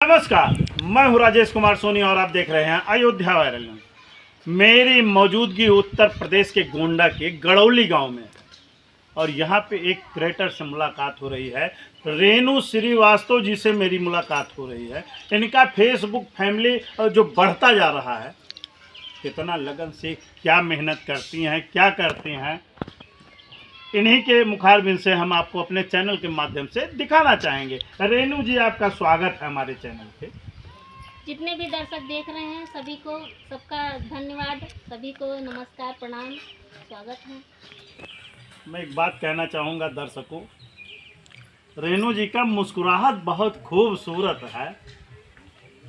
नमस्कार, मैं हूं राजेश कुमार सोनी और आप देख रहे हैं अयोध्या वायरल न्यूज़। मेरी मौजूदगी उत्तर प्रदेश के गोंडा के गड़ौली गांव में है और यहां पे एक क्रिएटर से मुलाकात हो रही है। रेणु श्रीवास्तव जी से मेरी मुलाकात हो रही है। इनका फेसबुक फैमिली जो बढ़ता जा रहा है, कितना लगन से क्या मेहनत करती हैं, क्या करती हैं, इन्हीं के मुखारबिन से हम आपको अपने चैनल के माध्यम से दिखाना चाहेंगे। रेणु जी, आपका स्वागत है हमारे चैनल पे। जितने भी दर्शक देख रहे हैं सभी को सबका धन्यवाद, सभी को नमस्कार, प्रणाम, स्वागत है। मैं एक बात कहना चाहूँगा दर्शकों, रेणु जी का मुस्कुराहट बहुत खूबसूरत है।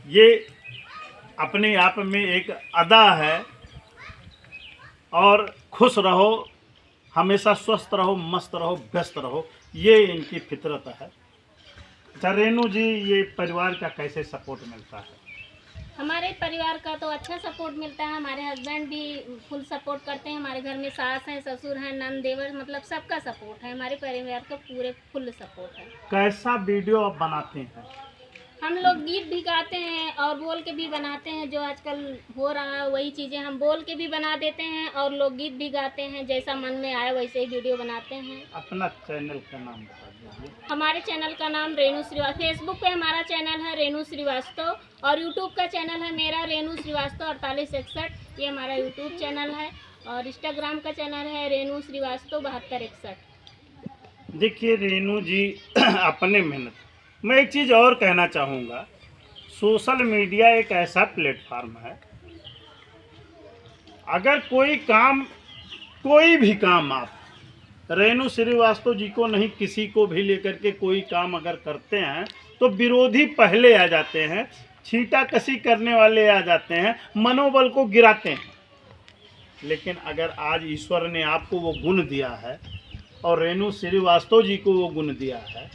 ये अपने आप में एक अदा है और खुश रहो, हमेशा स्वस्थ रहो, मस्त रहो, व्यस्त रहो, ये इनकी फितरत है। अच्छा रेणु जी, ये परिवार का कैसे सपोर्ट मिलता है? हमारे परिवार का तो अच्छा सपोर्ट मिलता है। हमारे हस्बैंड भी फुल सपोर्ट करते हैं। हमारे घर में सास हैं, ससुर हैं, नंद देवर, मतलब सबका सपोर्ट है। हमारे परिवार का पूरे फुल सपोर्ट है। कैसा वीडियो आप बनाते हैं? हम लोग गीत भी गाते हैं और बोल के भी बनाते हैं। जो आजकल हो रहा है वही चीज़ें हम बोल के भी बना देते हैं और लोग गीत भी गाते हैं। जैसा मन में आए वैसे ही वीडियो बनाते हैं। अपना चैनल का नाम बता दीजिए। हमारे चैनल का नाम रेणु श्रीवास्तव। फेसबुक पे हमारा चैनल है रेणु श्रीवास्तव और यूट्यूब का चैनल है मेरा रेणु श्रीवास्तव 4861। ये हमारा यूट्यूब चैनल है और इंस्टाग्राम का चैनल है रेणु श्रीवास्तव 7261। देखिए रेणु जी, अपने मेहनत, मैं एक चीज़ और कहना चाहूँगा, सोशल मीडिया एक ऐसा प्लेटफार्म है, अगर कोई भी काम आप रेणु श्रीवास्तव जी को नहीं, किसी को भी लेकर के कोई काम अगर करते हैं तो विरोधी पहले आ जाते हैं, छींटा कसी करने वाले आ जाते हैं, मनोबल को गिराते हैं। लेकिन अगर आज ईश्वर ने आपको वो गुण दिया है और रेणु श्रीवास्तव जी को वो गुण दिया है,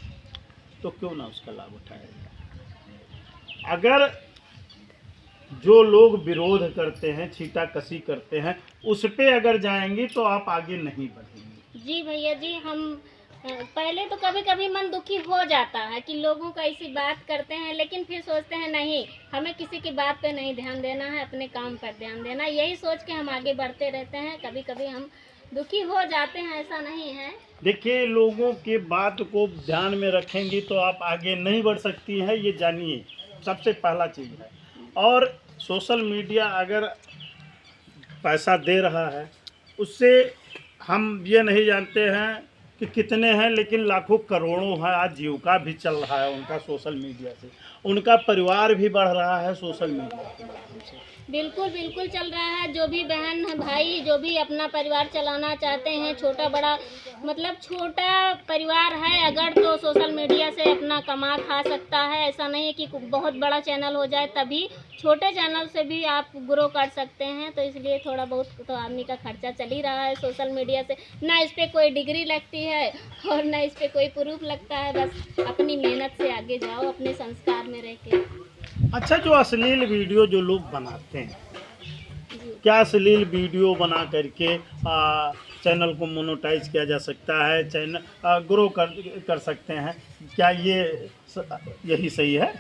तो क्यों ना उसका लाभ उठाया जाए। अगर जो लोग विरोध करते हैं, छींटा कसी करते हैं, उस पे अगर जाएंगी तो आप आगे नहीं बढ़ेंगे। जी भैया जी, हम पहले तो कभी कभी मन दुखी हो जाता है कि लोगों का ऐसी बात करते हैं, लेकिन फिर सोचते हैं नहीं, हमें किसी की बात पे नहीं ध्यान देना है, अपने काम पर ध्यान देना। यही सोच के हम आगे बढ़ते रहते हैं। कभी कभी हम दुखी हो जाते हैं, ऐसा नहीं है। देखिए, लोगों के बात को ध्यान में रखेंगी तो आप आगे नहीं बढ़ सकती हैं, ये जानिए, सबसे पहला चीज़ है। और सोशल मीडिया अगर पैसा दे रहा है, उससे हम ये नहीं जानते हैं कि कितने हैं, लेकिन लाखों करोड़ों है। आज जीविका भी चल रहा है उनका सोशल मीडिया से, उनका परिवार भी बढ़ रहा है सोशल मीडिया के माध्यम से। बिल्कुल बिल्कुल चल रहा है। जो भी बहन है, भाई जो भी अपना परिवार चलाना चाहते हैं, छोटा बड़ा मतलब छोटा परिवार है अगर, तो सोशल मीडिया से अपना कमा खा सकता है। ऐसा नहीं है कि बहुत बड़ा चैनल हो जाए तभी, छोटे चैनल से भी आप ग्रो कर सकते हैं। तो इसलिए थोड़ा बहुत तो आदमी का खर्चा चल ही रहा है सोशल मीडिया से। ना इस पर कोई डिग्री लगती है और ना इस पर कोई प्रूफ लगता है। बस अपनी मेहनत से आगे जाओ, अपने संस्कार में रह के। अच्छा, जो अश्लील वीडियो जो लोग बनाते हैं, क्या अश्लील वीडियो बना करके चैनल को मोनेटाइज किया जा सकता है, चैनल ग्रो कर सकते हैं, क्या यही सही है?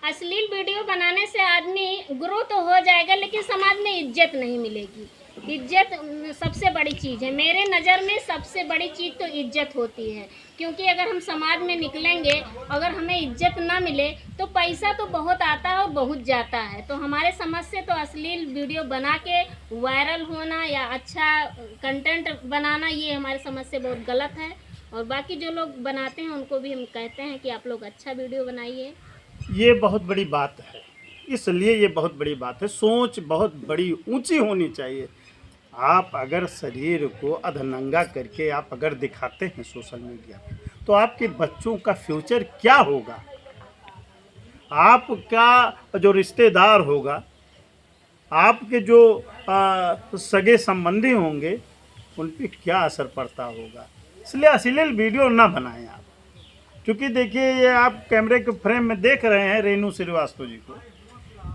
अश्लील वीडियो बनाने से आदमी ग्रो तो हो जाएगा, लेकिन समाज में इज्जत नहीं मिलेगी। इज्जत सबसे बड़ी चीज़ है। मेरे नज़र में सबसे बड़ी चीज़ तो इज्जत होती है, क्योंकि अगर हम समाज में निकलेंगे, अगर हमें इज्जत ना मिले तो पैसा तो बहुत आता है और बहुत जाता है। तो हमारे समझ से तो अश्लील वीडियो बना के वायरल होना या अच्छा कंटेंट बनाना, ये हमारे समझ से बहुत गलत है। और बाकी जो लोग बनाते हैं उनको भी हम कहते हैं कि आप लोग अच्छा वीडियो बनाइए। ये बहुत बड़ी बात है, इसलिए ये बहुत बड़ी बात है। सोच बहुत बड़ी ऊंची होनी चाहिए। आप अगर शरीर को अधनंगा करके आप अगर दिखाते हैं सोशल मीडिया पे, तो आपके बच्चों का फ्यूचर क्या होगा? आपका जो रिश्तेदार होगा, आपके जो सगे संबंधी होंगे, उन पे क्या असर पड़ता होगा। इसलिए अश्लील वीडियो ना बनाएं आप। क्योंकि देखिए, ये आप कैमरे के फ्रेम में देख रहे हैं रेणु श्रीवास्तव जी को,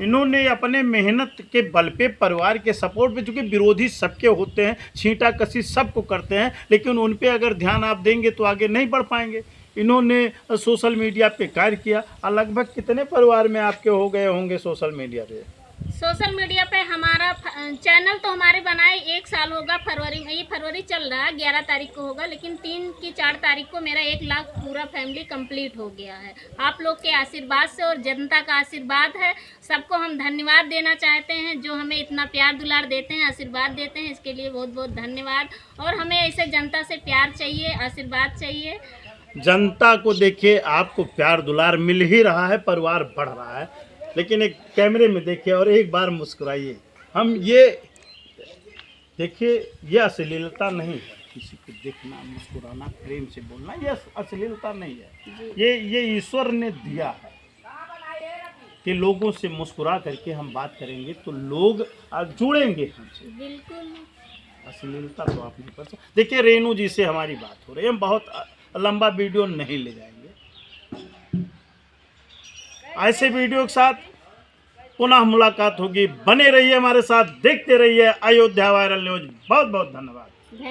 इन्होंने अपने मेहनत के बल पे, परिवार के सपोर्ट पे, चूँकि विरोधी सबके होते हैं, छींटा कसी सबको करते हैं, लेकिन उन पे अगर ध्यान आप देंगे तो आगे नहीं बढ़ पाएंगे। इन्होंने सोशल मीडिया पे कार्य किया। और लगभग कितने परिवार में आपके हो गए होंगे सोशल मीडिया पे? सोशल मीडिया पे हमारा चैनल तो हमारे बनाए 1 साल होगा, फरवरी में, ये फरवरी चल रहा है, 11 तारीख को होगा, लेकिन 3 की 4 तारीख को मेरा 1 लाख पूरा फैमिली कंप्लीट हो गया है। आप लोग के आशीर्वाद से और जनता का आशीर्वाद है। सबको हम धन्यवाद देना चाहते हैं जो हमें इतना प्यार दुलार देते हैं, आशीर्वाद देते हैं, इसके लिए बहुत बहुत धन्यवाद। और हमें ऐसे जनता से प्यार चाहिए, आशीर्वाद चाहिए। जनता को देखिए, आपको प्यार दुलार मिल ही रहा है, परिवार बढ़ रहा है, लेकिन एक कैमरे में देखिए और एक बार मुस्कुराइए। हम ये देखिए, ये अश्लीलता नहीं है, किसी को देखना, मुस्कुराना, प्रेम से बोलना, ये अश्लीलता नहीं है। ये ईश्वर ने दिया है कि लोगों से मुस्कुरा करके हम बात करेंगे तो लोग जुड़ेंगे हमसे। बिल्कुल। अश्लीलता तो आप नहीं कर सकते। देखिए, रेणु जी से हमारी बात हो रही है, हम बहुत लंबा वीडियो नहीं ले जाएंगे। ऐसे वीडियो के साथ पुनः मुलाकात होगी। बने रहिए हमारे साथ, देखते रहिए अयोध्या वायरल न्यूज। बहुत बहुत धन्यवाद।